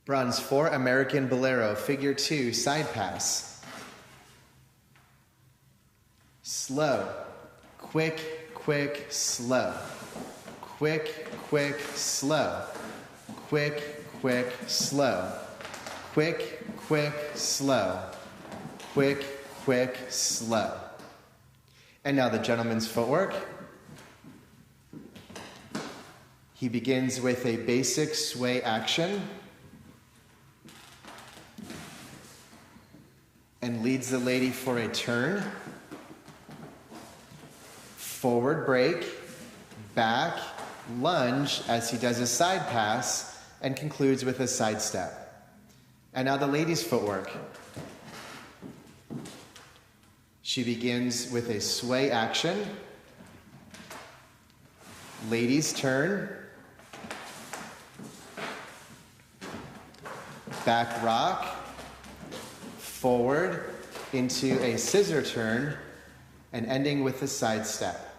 Bronze 4, American Bolero, figure 2, side pass. Slow, quick, quick, slow. Quick, quick, slow. Quick, quick, slow. Quick, quick, slow. Quick, quick, slow. And now the gentleman's footwork. He begins with a basic sway action and leads the lady for a turn, forward break, back, lunge as he does a side pass and concludes with a side step. And now the lady's footwork. She begins with a sway action, lady's turn, back rock, forward into a scissor turn, and ending with a side step.